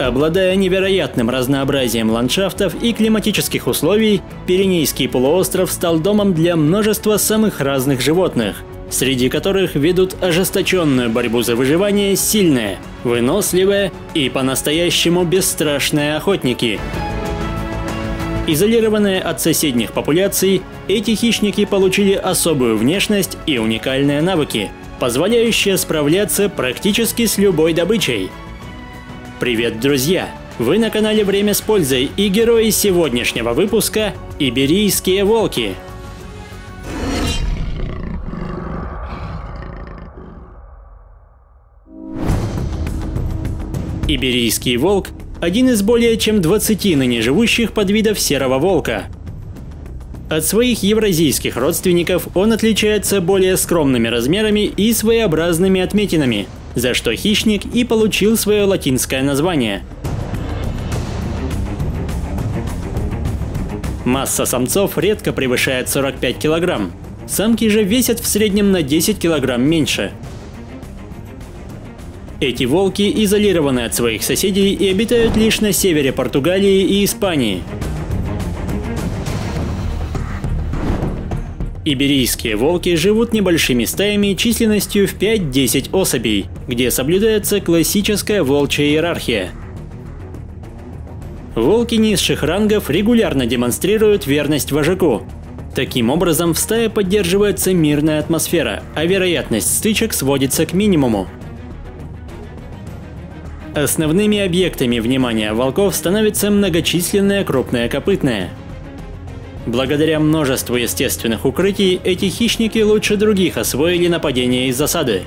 Обладая невероятным разнообразием ландшафтов и климатических условий, Пиренейский полуостров стал домом для множества самых разных животных, среди которых ведут ожесточенную борьбу за выживание сильные, выносливые и по-настоящему бесстрашные охотники. Изолированные от соседних популяций, эти хищники получили особую внешность и уникальные навыки, позволяющие справляться практически с любой добычей. Привет, друзья! Вы на канале «Время с пользой» и герои сегодняшнего выпуска – иберийские волки. Иберийский волк – один из более чем 20 ныне живущих подвидов серого волка. От своих евразийских родственников он отличается более скромными размерами и своеобразными отметинами, за что хищник и получил свое латинское название. Масса самцов редко превышает 45 килограмм, самки же весят в среднем на 10 килограмм меньше. Эти волки изолированы от своих соседей и обитают лишь на севере Португалии и Испании. Иберийские волки живут небольшими стаями численностью в 5-10 особей, где соблюдается классическая волчья иерархия. Волки низших рангов регулярно демонстрируют верность вожаку. Таким образом, в стае поддерживается мирная атмосфера, а вероятность стычек сводится к минимуму. Основными объектами внимания волков становятся многочисленные крупные копытные. Благодаря множеству естественных укрытий эти хищники лучше других освоили нападение из засады.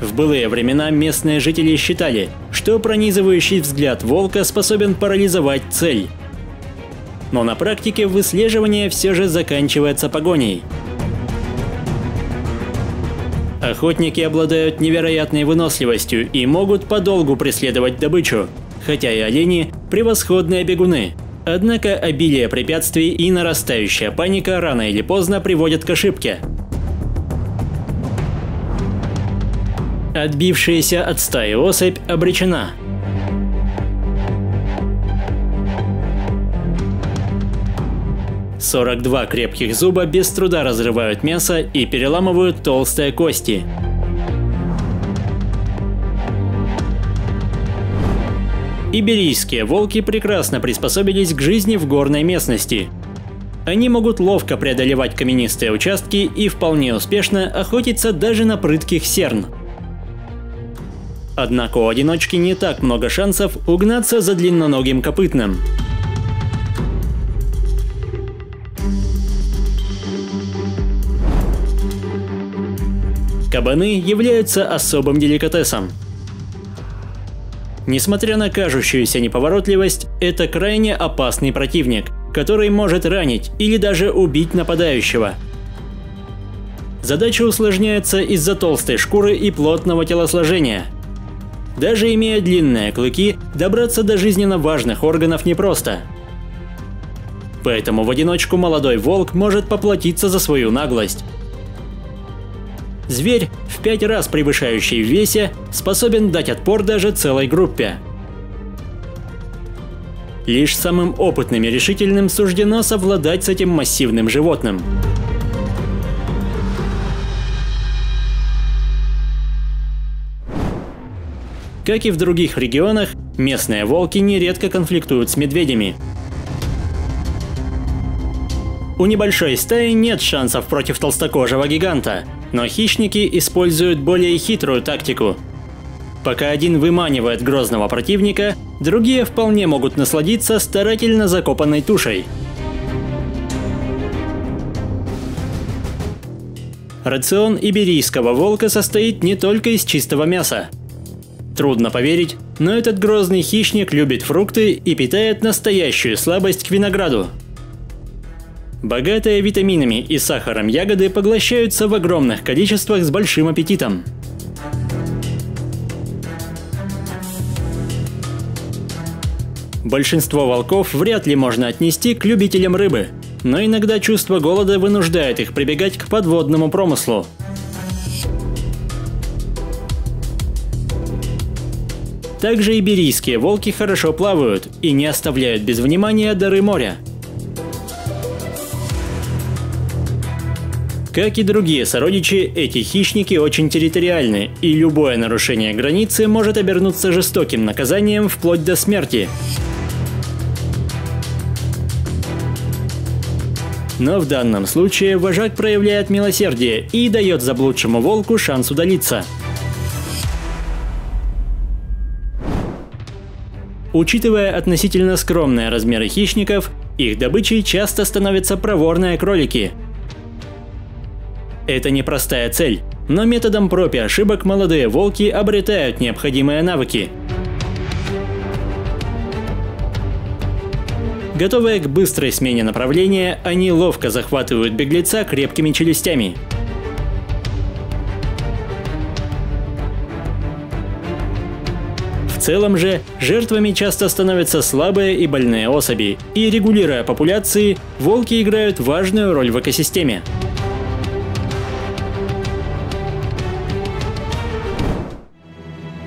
В былые времена местные жители считали, что пронизывающий взгляд волка способен парализовать цель. Но на практике выслеживание все же заканчивается погоней. Охотники обладают невероятной выносливостью и могут подолгу преследовать добычу, хотя и олени – превосходные бегуны. Однако обилие препятствий и нарастающая паника рано или поздно приводят к ошибке. Отбившаяся от стаи особь обречена. – 42 крепких зуба без труда разрывают мясо и переламывают толстые кости. Иберийские волки прекрасно приспособились к жизни в горной местности. Они могут ловко преодолевать каменистые участки и вполне успешно охотиться даже на прытких серн. Однако у одиночки не так много шансов угнаться за длинноногим копытным. Кабаны являются особым деликатесом. Несмотря на кажущуюся неповоротливость, это крайне опасный противник, который может ранить или даже убить нападающего. Задача усложняется из-за толстой шкуры и плотного телосложения. Даже имея длинные клыки, добраться до жизненно важных органов непросто. Поэтому в одиночку молодой волк может поплатиться за свою наглость. Зверь, в 5 раз превышающий в весе, способен дать отпор даже целой группе. Лишь самым опытным и решительным суждено совладать с этим массивным животным. Как и в других регионах, местные волки нередко конфликтуют с медведями. У небольшой стаи нет шансов против толстокожего гиганта, но хищники используют более хитрую тактику. Пока один выманивает грозного противника, другие вполне могут насладиться старательно закопанной тушей. Рацион иберийского волка состоит не только из чистого мяса. Трудно поверить, но этот грозный хищник любит фрукты и питает настоящую слабость к винограду. Богатые витаминами и сахаром ягоды поглощаются в огромных количествах с большим аппетитом. Большинство волков вряд ли можно отнести к любителям рыбы, но иногда чувство голода вынуждает их прибегать к подводному промыслу. Также иберийские волки хорошо плавают и не оставляют без внимания дары моря. Как и другие сородичи, эти хищники очень территориальны, и любое нарушение границы может обернуться жестоким наказанием вплоть до смерти. Но в данном случае вожак проявляет милосердие и дает заблудшему волку шанс удалиться. Учитывая относительно скромные размеры хищников, их добычей часто становятся проворные кролики. Это непростая цель, но методом проб и ошибок молодые волки обретают необходимые навыки. Готовые к быстрой смене направления, они ловко захватывают беглеца крепкими челюстями. В целом же, жертвами часто становятся слабые и больные особи, и регулируя популяции, волки играют важную роль в экосистеме.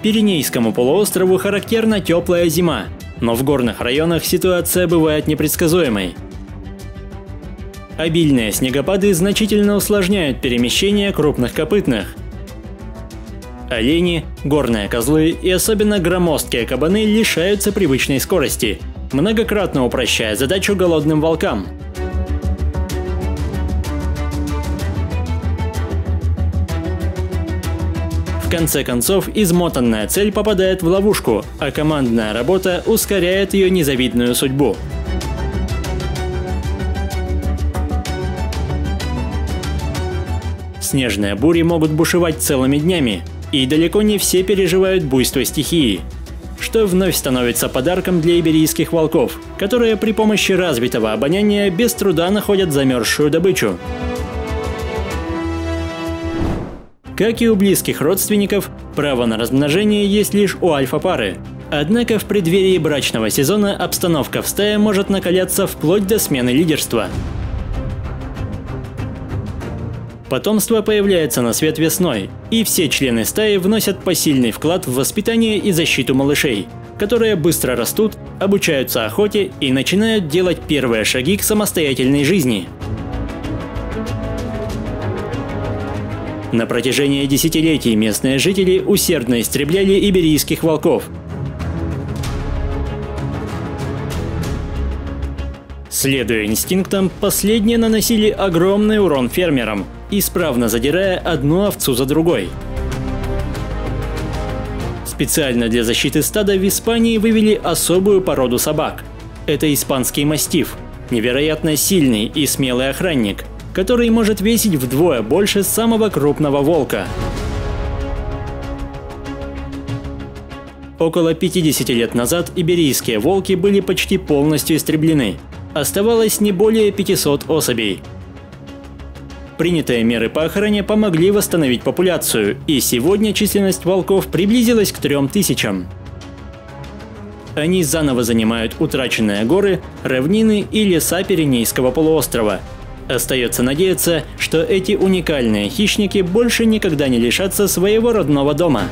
Пиренейскому полуострову характерна теплая зима, но в горных районах ситуация бывает непредсказуемой. Обильные снегопады значительно усложняют перемещение крупных копытных. Олени, горные козлы и особенно громоздкие кабаны лишаются привычной скорости, многократно упрощая задачу голодным волкам. В конце концов, измотанная цель попадает в ловушку, а командная работа ускоряет ее незавидную судьбу. Снежные бури могут бушевать целыми днями, и далеко не все переживают буйство стихии, что вновь становится подарком для иберийских волков, которые при помощи развитого обоняния без труда находят замерзшую добычу. Как и у близких родственников, право на размножение есть лишь у альфа-пары. Однако в преддверии брачного сезона обстановка в стае может накаляться вплоть до смены лидерства. Потомство появляется на свет весной, и все члены стаи вносят посильный вклад в воспитание и защиту малышей, которые быстро растут, обучаются охоте и начинают делать первые шаги к самостоятельной жизни. На протяжении десятилетий местные жители усердно истребляли иберийских волков. Следуя инстинктам, последние наносили огромный урон фермерам, исправно задирая одну овцу за другой. Специально для защиты стада в Испании вывели особую породу собак. Это испанский мастиф, невероятно сильный и смелый охранник, который может весить вдвое больше самого крупного волка. Около 50 лет назад иберийские волки были почти полностью истреблены. Оставалось не более 500 особей. Принятые меры по охране помогли восстановить популяцию, и сегодня численность волков приблизилась к 3000. Они заново занимают утраченные горы, равнины и леса Пиренейского полуострова. Остается надеяться, что эти уникальные хищники больше никогда не лишатся своего родного дома.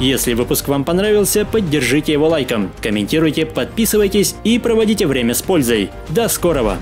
Если выпуск вам понравился, поддержите его лайком, комментируйте, подписывайтесь и проводите время с пользой. До скорого!